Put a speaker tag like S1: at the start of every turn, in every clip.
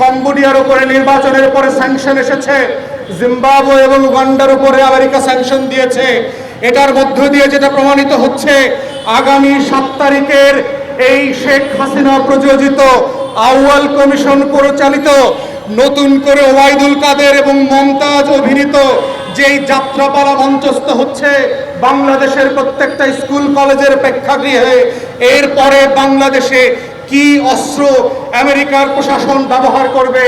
S1: কম্বোডিয়ার উপরে নির্বাচনের পরে স্যাংশন এসেছে, জিম্বাবুয়ে এবং উগান্ডার উপরে আমেরিকা স্যাংশন দিয়েছে। এটার মধ্য দিয়ে যেটা প্রমাণিত হচ্ছে, আগামী 7 তারিখের এই শেখ হাসিনা প্রযোজিত আউয়াল কমিশন পরিচালিত নতুন করে ওবায়দুল কাদের এবং মমতাজ অভিনীত যেই যাত্রাপালা মঞ্চস্থ হচ্ছে বাংলাদেশের প্রত্যেকটা স্কুল কলেজের প্রেক্ষাগৃহে, এরপরে বাংলাদেশে কি অস্ত্র আমেরিকার প্রশাসন ব্যবহার করবে,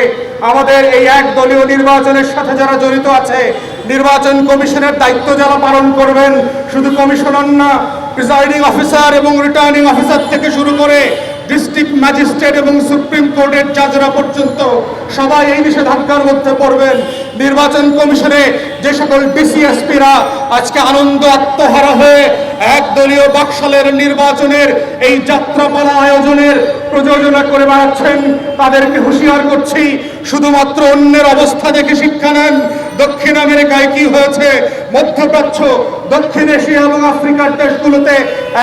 S1: আমাদের এই একদলীয় নির্বাচনের সাথে যারা জড়িত আছে, নির্বাচন কমিশনের দায়িত্ব যারা পালন করবেন, শুধু কমিশনার না, প্রিসাইডিং অফিসার এবং রিটার্নিং অফিসার থেকে শুরু করে ডিস্ট্রিক্ট ম্যাজিস্ট্রেট এবং সুপ্রিম কোর্টের জাজরা পর্যন্ত সবাই এই নিষেধাজ্ঞার মধ্যে পড়বেন। নির্বাচন কমিশনে যে সকল ডিসিএসপিরা আজকে আনন্দ আত্মহারা হয়ে একদলীয় বাকশালের নির্বাচনের এই যাত্রাপালা আয়োজনের প্রযোজনা করে বেড়াচ্ছেন, তাদেরকে হুঁশিয়ার করছি, শুধুমাত্র অন্যের অবস্থা দেখে শিক্ষা নেন। দক্ষিণ আমেরিকায় কি হয়েছে, মধ্যপ্রাচ্য, দক্ষিণ এশিয়া এবং আফ্রিকার দেশগুলোতে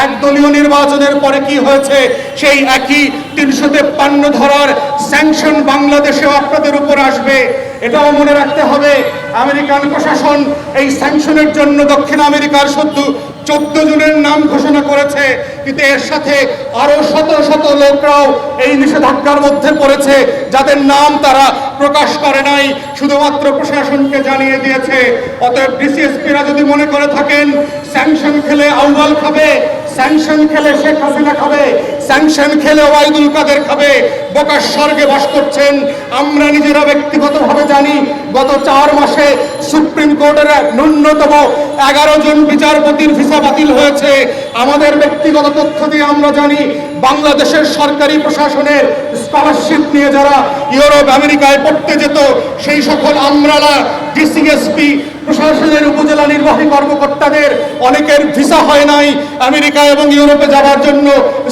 S1: একদলীয় নির্বাচনের পরে কি হয়েছে, সেই একই 353 ধারার স্যাংশন বাংলাদেশেও আপনাদের উপর আসবে। এটাও মনে রাখতে হবে, আমেরিকান প্রশাসন এই স্যাংশনের জন্য দক্ষিণ আমেরিকার 14 জনের নাম ঘোষণা করেছে, কিন্তু এর সাথে আরো শত শত লোকরাও এই নিষেধাজ্ঞার মধ্যে পড়েছে, যাদের নাম তারা প্রকাশ করে নাই, শুধুমাত্র প্রশাসনকে জানিয়ে দিয়েছে। অতএব ডিসিএসপিরা যদি মনে করে থাকেন স্যাংশন খেলে আউয়াল খাবে, স্যাংশন খেলে শেখ হাসিনা খাবে, স্যাংশন খেলে ওবায়দুল কাদের খাবে, বোকার স্বর্গে বাস করছেন। আমরা নিজেরা ব্যক্তিগতভাবে জানি, গত 4 মাসে সুপ্রিম কোর্টের ন্যূনতম 11 জন বিচারপতির ভিসা বাতিল হয়েছে। আমাদের ব্যক্তিগত তথ্য দিয়ে আমরা জানি, বাংলাদেশের সরকারি প্রশাসনের স্কলারশিপ নিয়ে যারা ইউরোপ আমেরিকায় পড়তে যেত, সেই সকল আমরালা, ডিসিএসপি, প্রশাসনের উপজেলা নির্বাহী কর্মকর্তাদের অনেকের ভিসা হয় নাই আমেরিকা এবং ইউরোপে যাওয়ার জন্য।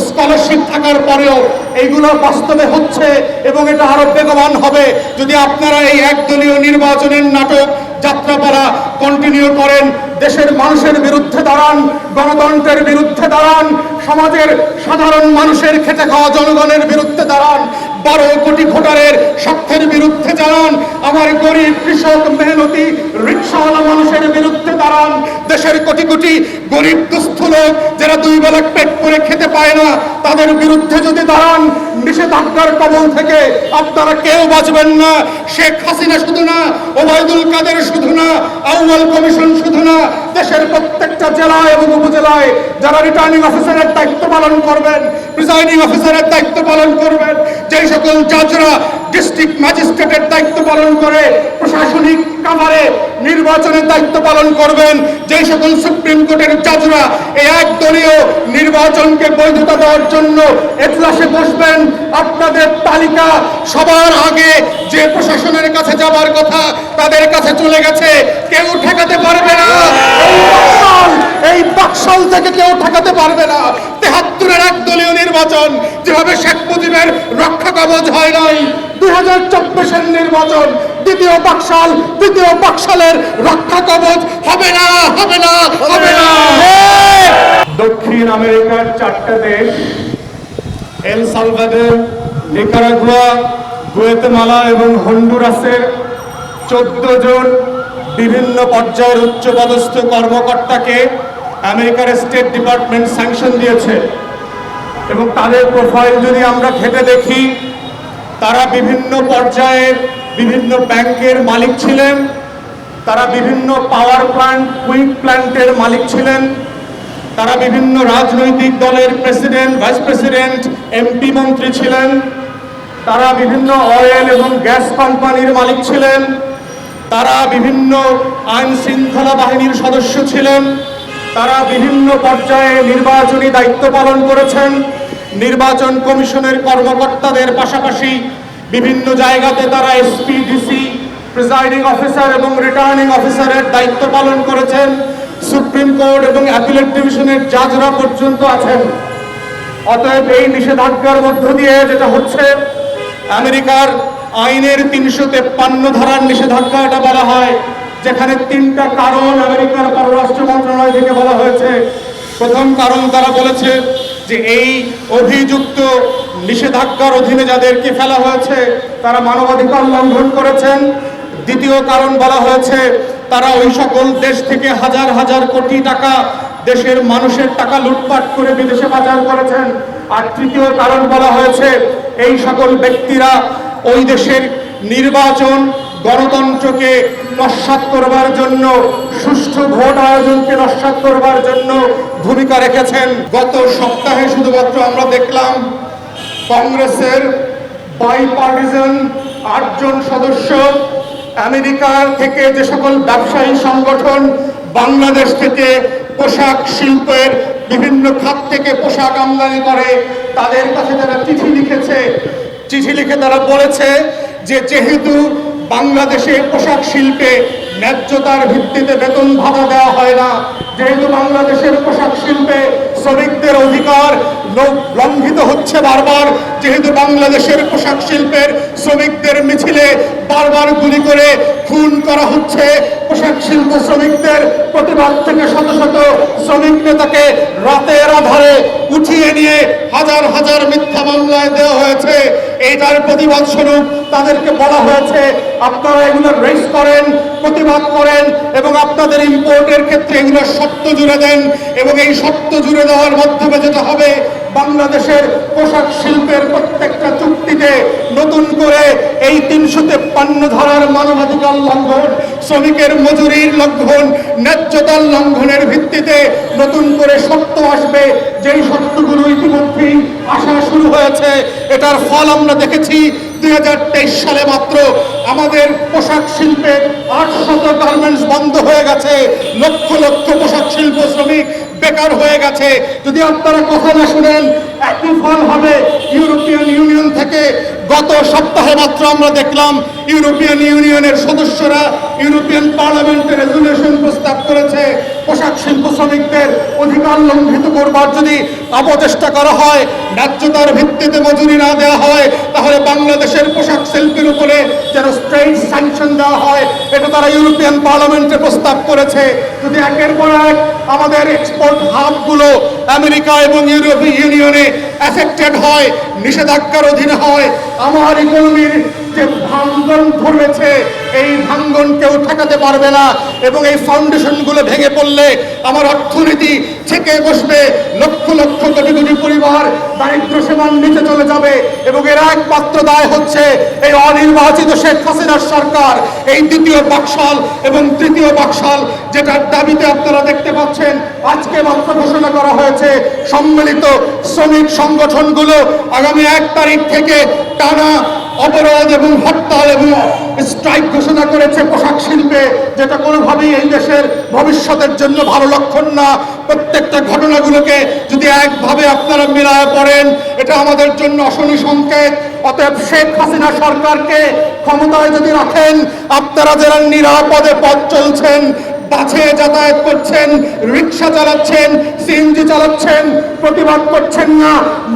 S1: স্কলারশিপ থাকার পরেও এইগুলো বাস্তবে হচ্ছে এবং এটা আরো বেগবান হবে যদি আপনারা এই একদলীয় নির্বাচনের নাটক যাত্রাপালা কন্টিনিউ করেন। দেশের মানুষের বিরুদ্ধে দাঁড়ান, গণতন্ত্রের বিরুদ্ধে দাঁড়ান, সমাজের সাধারণ মানুষের খেটে খাওয়া জনগণের বিরুদ্ধে দাঁড়ান, 12 কোটি ভোটারের স্বার্থের বিরুদ্ধে দাঁড়ান, আমার গরিব কৃষক মেহনতি রিক্সাওয়ালা মানুষের বিরুদ্ধে দাঁড়ান, দেশের কোটি কোটি গরিব দুস্থ লোক যারা 2 বেলা পেট করে খেতে পায় না, তাদের বিরুদ্ধে যদি দাঁড়ান, নিষেধাজ্ঞার কবল থেকে আপনারা কেউ বাঁচবেন না। শেখ হাসিনা শুধু না, ওবায়দুল কাদের শুধু না, আউয়াল কমিশন শুধু না, দেশের প্রত্যেকটা জেলায় এবং উপজেলায় যারা রিটার্নিং অফিসারের দায়িত্ব পালন করবেন, প্রিসাইডিং অফিসারের দায়িত্ব পালন করবেন, যেই সকল জাজরা ডিস্ট্রিক্ট ম্যাজিস্ট্রেটের দায়িত্ব পালন করে প্রশাসনিক কাভারে নির্বাচনের দায়িত্ব পালন করবেন, যেই সকল সুপ্রিম কোর্টের জাজরা এই একদলীয় নির্বাচনকে বৈধতা দেওয়ার জন্য এজলাসে বসবেন, আপনাদের তালিকা সবার আগে যে প্রশাসনের কাছে যাবার কথা তাদের কাছে চলে গেছে, কেউ ঠেকাতে পারবে না। এই বাকশাল থেকে কেউ ঠেকাতে পারবে না। 73-এর একদলীয় নির্বাচন যেভাবে শেখ মুজিবের রক্ষা কবচ হয় নাই, 2024-এর নির্বাচন দ্বিতীয় বাকশালের রক্ষা কবচ হবে না, হবে না, হবে না। দক্ষিণ আমেরিকার 4টা দেশ, এল সালভাদর, নিকারাগুয়া, গুয়াতেমালা এবং হন্ডুরাসের 14 জন বিভিন্ন পর্যায়ের উচ্চপদস্থ কর্মকর্তাকে আমেরিকার স্টেট ডিপার্টমেন্ট স্যাংশন দিয়েছে এবং তাদের প্রোফাইল যদি আমরা ঘেঁটে দেখি, তারা বিভিন্ন পর্যায়ের বিভিন্ন ব্যাংকের মালিক ছিলেন, তারা বিভিন্ন পাওয়ার প্ল্যান্ট, কুইক প্ল্যান্টের মালিক ছিলেন, তারা বিভিন্ন রাজনৈতিক দলের প্রেসিডেন্ট, ভাইস প্রেসিডেন্ট, এমপি মন্ত্রী ছিলেন, তারা বিভিন্ন অয়েল এবং গ্যাস কোম্পানির মালিক ছিলেন, তারা বিভিন্ন আইন শৃঙ্খলা বাহিনীর সদস্য ছিলেন, তারা বিভিন্ন পর্যায়ে নির্বাচনী দায়িত্ব পালন করেছেন। নির্বাচন কমিশনের কর্মকর্তাদের পাশাপাশি বিভিন্ন জায়গাতে তারা এসপি, ডিসি, প্রিসাইডিং অফিসার এবং রিটার্নিং অফিসারের দায়িত্ব পালন করেছেন। সুপ্রিম কোর্ট এবং অ্যাপিলেট ডিভিশনের জাজরা পর্যন্ত আছেন। অতএব এই নিষেধাজ্ঞার মধ্য দিয়ে যেটা হচ্ছে, আমেরিকার আইনের 353 ধারার নিষেধাজ্ঞা এটা বলা হয়, যেখানে 3টা কারণ আমেরিকার পররাষ্ট্র মন্ত্রণালয় থেকে বলা হয়েছে। প্রথম কারণ তারা বলেছে, যে এই অভিযুক্ত নিষেধাজ্ঞার অধীনে যাদেরকে ফেলা হয়েছে তারা মানবাধিকার লঙ্ঘন করেছেন। দ্বিতীয় কারণ বলা হয়েছে তারা ওই সকল দেশ থেকে হাজার হাজার কোটি টাকা দেশের মানুষের টাকা লুটপাট করে বিদেশে পাচার করেছেন। আর তৃতীয় কারণ বলা হয়েছে এই সকল ব্যক্তিরা ওই দেশের নির্বাচন গণতন্ত্রকে নস্যাৎ করবার জন্য, সুষ্ঠু ভোট আয়োজনকে নস্যাৎ করবার জন্য ভূমিকা রেখেছেন। গত সপ্তাহে শুধুমাত্র আমরা দেখলাম কংগ্রেসের বাইপার্টিজান 8 জন সদস্য আমেরিকার থেকে যে সকল ব্যবসায়ী সংগঠন বাংলাদেশ থেকে পোশাক শিল্পের বিভিন্ন খাত থেকে পোশাক আমদানি করে তাদের কাছে তারা চিঠি লিখেছে। চিঠি লিখে তারা বলেছে যে যেহেতু বাংলাদেশে পোশাক শিল্পে ন্যায্যতার ভিত্তিতে বেতন ভাতা দেওয়া হয় না, যেহেতু বাংলাদেশের পোশাক শিল্পে শ্রমিকদের অধিকার লঙ্ঘিত হচ্ছে বারবার, যেহেতু বাংলাদেশের পোশাক শিল্পের শ্রমিকদের মিছিলে বারবার গুলি করে খুন করা হচ্ছে, পোশাক শিল্প শ্রমিকদের প্রতিবাদ থেকে শত শত শ্রমিক নেতাকে রাতের আধারে উঠিয়ে নিয়ে হাজার হাজার মিথ্যা মামলায় দেওয়া হয়েছে, এটার প্রতিবাদ স্বরূপ তাদেরকে বলা হয়েছে আপনারা এগুলো রেজ করেন, প্রতিবাদ করেন এবং আপনাদের ইম্পোর্টের ক্ষেত্রে এগুলো শর্ত জুড়ে দেন। এবং এই শর্ত জুড়ে দেওয়ার মাধ্যমে যেটা হবে বাংলাদেশের পোশাক শিল্পের প্রত্যেকটা চুক্তিতে নতুন করে এই 353 ধারার মানবাধিকার লঙ্ঘন, শ্রমিকের মজুরির লঙ্ঘন, ন্যায্যতার লঙ্ঘনের ভিত্তিতে নতুন করে শর্ত আসবে, যেই শর্তগুলো ইতিমধ্যেই আসা শুরু হয়েছে। এটার ফল আমরা দেখেছি 2023 সালে মাত্র আমাদের পোশাক শিল্পের 800 গার্মেন্টস বন্ধ হয়ে গেছে, লক্ষ লক্ষ পোশাক শিল্প শ্রমিক বেকার হয়ে গেছে। যদি আপনারা কথা না শুনেন একই ফল হবে ইউরোপিয়ান ইউনিয়ন থেকে। গত সপ্তাহে মাত্র আমরা দেখলাম ইউরোপিয়ান ইউনিয়নের সদস্যরা ইউরোপিয়ান পার্লামেন্টে রেজুলেশন প্রস্তাব করেছে পোশাক শিল্প শ্রমিকদের অধিকার লঙ্ঘিত করবার যদি অপচেষ্টা করা হয়, ন্যায্যতার ভিত্তিতে মজুরি না দেওয়া হয়, তাহলে বাংলাদেশের পোশাক শিল্পের উপরে যেন স্ট্রেট স্যাংশন দেওয়া হয়, এটা তারা ইউরোপিয়ান পার্লামেন্টে প্রস্তাব করেছে। যদি একের পর এক আমাদের এক্সপোর্ট হাবগুলো আমেরিকা এবং ইউরোপীয় ইউনিয়নে এফেক্টেড হয়, নিষেধাজ্ঞার অধীনে হয়, আমার ইকোনমির যে ভাঙ্গন ধরেছে এই ভাঙ্গন কেউ ঠেকাতে পারবে না। এবং এই ফাউন্ডেশনগুলো ভেঙে পড়লে আমার অর্থনীতি থেকে বসবে, লক্ষ লক্ষ কোটি কোটি পরিবার দারিদ্র সীমার নিচে চলে যাবে। এবং এর একমাত্র দায় হচ্ছে এই অনির্বাচিত শেখ হাসিনার সরকার, এই দ্বিতীয় বাকশাল এবং তৃতীয় বাকশাল, যেটার দাবিতে আপনারা দেখতে পাচ্ছেন আজকে মাত্র ঘোষণা করা হয়েছে সম্মিলিত শ্রমিক সংগঠনগুলো আগামী 1 তারিখ থেকে টানা অবরোধ এবং হরতাল এবং স্ট্রাইক ঘোষণা করেছে পোশাক শিল্পে, যেটা কোনোভাবেই এই দেশের ভবিষ্যতের জন্য ভালো লক্ষণ না। প্রত্যেকটা ঘটনাগুলোকে যদি একভাবে আপনারা মিলায় পড়েন এটা আমাদের জন্য অশনি সংকেত। অতএব শেখ হাসিনা সরকারকে ক্ষমতায় যদি রাখেন, আপনারা যারা নিরাপদে পথ চলছেন, বাসে যাতায়াত করছেন, রিক্সা চালাচ্ছেন, সিএনজি চালাচ্ছেন, প্রতিবাদ করছেন না,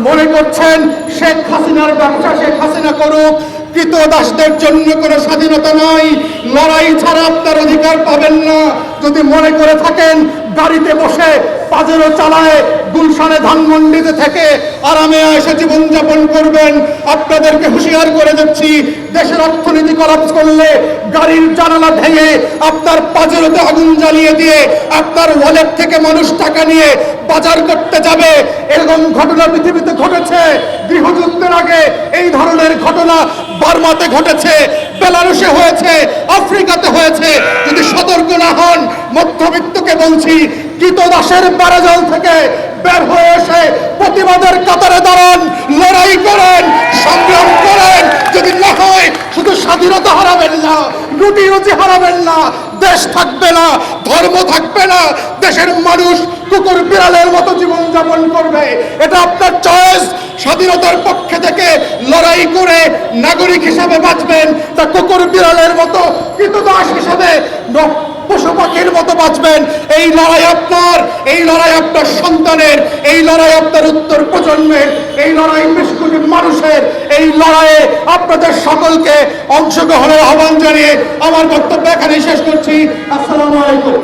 S1: মনে করছেন শেখ হাসিনার ব্যবসা শেখ হাসিনা করুক, কৃতদাসদের জন্য কোনো স্বাধীনতা নয়, লড়াই ছাড়া আপনার অধিকার পাবেন না। যদি মনে করে থাকেন গাড়িতে বসে পাজেরো চালায় গুলশানে ধানমন্ডিতে থেকে আরামে এসে জীবনযাপন করবেন, আপনাদেরকে হুঁশিয়ার করে দিচ্ছি দেশের অর্থনীতি কলাপস করলে গাড়ির জানালা ভেঙে আপনার পাজেরোতে আগুন জ্বালিয়ে দিয়ে আপনার ওয়ালেট থেকে মানুষ টাকা নিয়ে বাজার করতে যাবে। এরকম ঘটনা পৃথিবীতে ঘটেছে। গৃহযুদ্ধের আগে এই ধরনের ঘটনা বার্মাতে ঘটেছে, বেলারুশে হয়েছে, আফ্রিকাতে হয়েছে। যদি সতর্ক না হন, মধ্যবিত্তকে বলছি কৃতদাসের বারাজাল থেকে বের হয়ে এসে প্রতিবাদের কাতারে দাঁড়ান, লড়াই করেন, সংগ্রাম করেন। যদি না হয় শুধু স্বাধীনতা হারাবেন না, রুটি রুচি হারাবেন না, দেশ থাকবে না, ধর্ম থাকবে না, দেশের মানুষ কুকুর বিড়ালের মতো জীবনযাপন করবে। এটা আপনার চয়েস। স্বাধীনতার পক্ষে থেকে লড়াই করে নাগরিক হিসাবে বাঁচবেন, তা কুকুর বিড়ালের মতো কৃতদাস হিসাবে পশু পাখির মতো বাঁচবেন। এই লড়াই আপনার, এই লড়াই আপনার সন্তানের, এই লড়াই আপনার উত্তর প্রজন্মের, এই লড়াই 20 কোটি মানুষের। এই লড়াইয়ে আপনাদের সকলকে অংশগ্রহণের আহ্বান জানিয়ে আমার বক্তব্য এখানেই শেষ করছি। আসসালামু আলাইকুম।